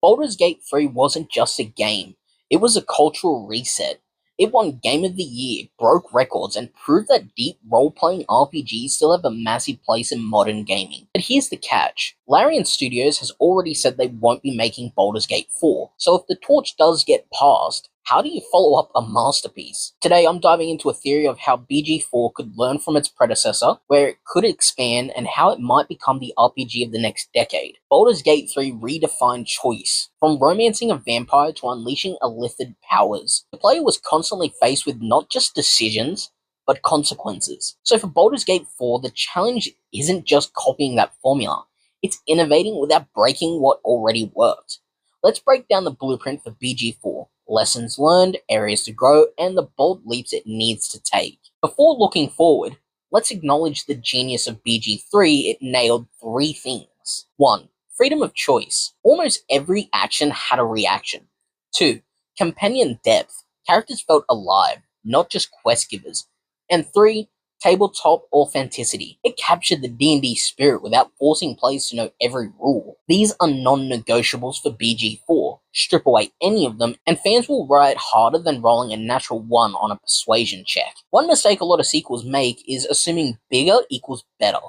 Baldur's Gate 3 wasn't just a game, it was a cultural reset. It won Game of the Year, broke records, and proved that deep role-playing RPGs still have a massive place in modern gaming. But here's the catch. Larian Studios has already said they won't be making Baldur's Gate 4, so if the torch does get passed, how do you follow up a masterpiece? Today I'm diving into a theory of how BG4 could learn from its predecessor, where it could expand, and how it might become the RPG of the next decade. Baldur's Gate 3 redefined choice. From romancing a vampire to unleashing illithid powers, the player was constantly faced with not just decisions, but consequences. So for Baldur's Gate 4, the challenge isn't just copying that formula, it's innovating without breaking what already worked. Let's break down the blueprint for BG4, lessons learned, areas to grow, and the bold leaps it needs to take. Before looking forward, let's acknowledge the genius of BG3. It nailed three things. 1. Freedom of choice. Almost every action had a reaction. 2. Companion depth. Characters felt alive, not just quest givers. And 3. Tabletop authenticity. It captured the D&D spirit without forcing players to know every rule. These are non-negotiables for BG4. Strip away any of them, and fans will riot harder than rolling a natural 1 on a persuasion check. One mistake a lot of sequels make is assuming bigger equals better.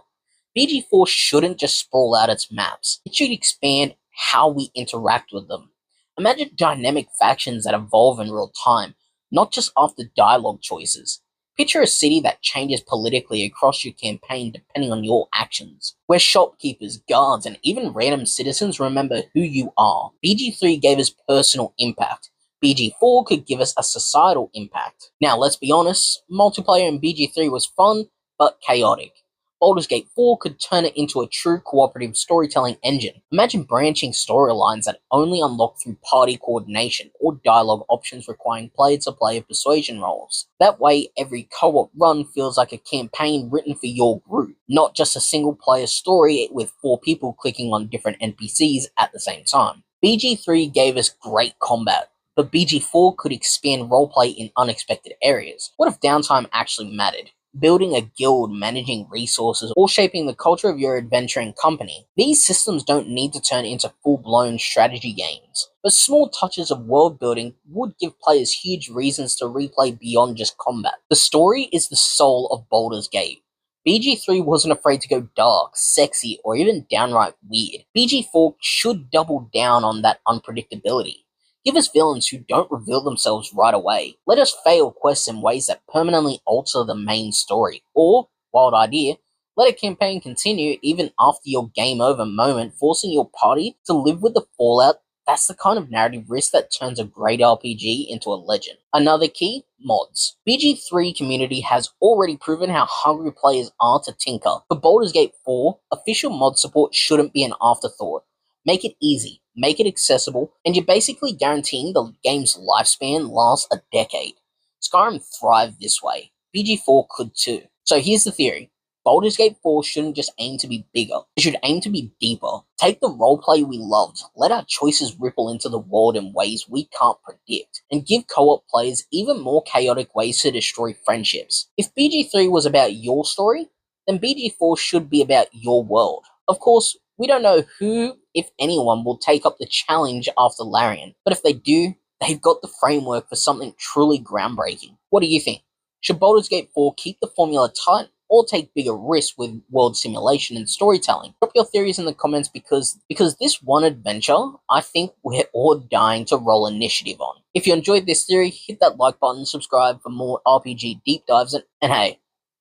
BG4 shouldn't just sprawl out its maps. It should expand how we interact with them. Imagine dynamic factions that evolve in real time, not just after dialogue choices. Picture a city that changes politically across your campaign depending on your actions, where shopkeepers, guards, and even random citizens remember who you are. BG3 gave us personal impact. BG4 could give us a societal impact. Now, let's be honest, multiplayer in BG3 was fun, but chaotic. Baldur's Gate 4 could turn it into a true cooperative storytelling engine. Imagine branching storylines that only unlock through party coordination, or dialogue options requiring player-to-player persuasion roles. That way, every co-op run feels like a campaign written for your group, not just a single-player story with 4 people clicking on different NPCs at the same time. BG3 gave us great combat, but BG4 could expand roleplay in unexpected areas. What if downtime actually mattered? Building a guild, managing resources, or shaping the culture of your adventuring company. These systems don't need to turn into full-blown strategy games, but small touches of world building would give players huge reasons to replay beyond just combat. The story is the soul of Baldur's Gate. BG3 wasn't afraid to go dark, sexy, or even downright weird. BG4 should double down on that unpredictability. Give us villains who don't reveal themselves right away. Let us fail quests in ways that permanently alter the main story. Or, wild idea, let a campaign continue even after your game over moment, forcing your party to live with the fallout. That's the kind of narrative risk that turns a great RPG into a legend. Another key, mods. BG3 community has already proven how hungry players are to tinker. For Baldur's Gate 4, official mod support shouldn't be an afterthought. Make it easy, make it accessible, and you're basically guaranteeing the game's lifespan lasts a decade. Skyrim thrived this way. BG4 could too. So here's the theory. Baldur's Gate 4 shouldn't just aim to be bigger, it should aim to be deeper. Take the roleplay we loved, let our choices ripple into the world in ways we can't predict, and give co-op players even more chaotic ways to destroy friendships. If BG3 was about your story, then BG4 should be about your world. Of course, we don't know who, if anyone, will take up the challenge after Larian, but if they do, they've got the framework for something truly groundbreaking. What do you think? Should Baldur's Gate 4 keep the formula tight, or take bigger risks with world simulation and storytelling? Drop your theories in the comments because this one adventure, I think we're all dying to roll initiative on. If you enjoyed this theory, hit that like button, subscribe for more RPG deep dives, and hey,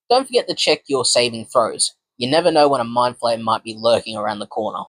don't forget to check your saving throws. You never know when a mind flare might be lurking around the corner.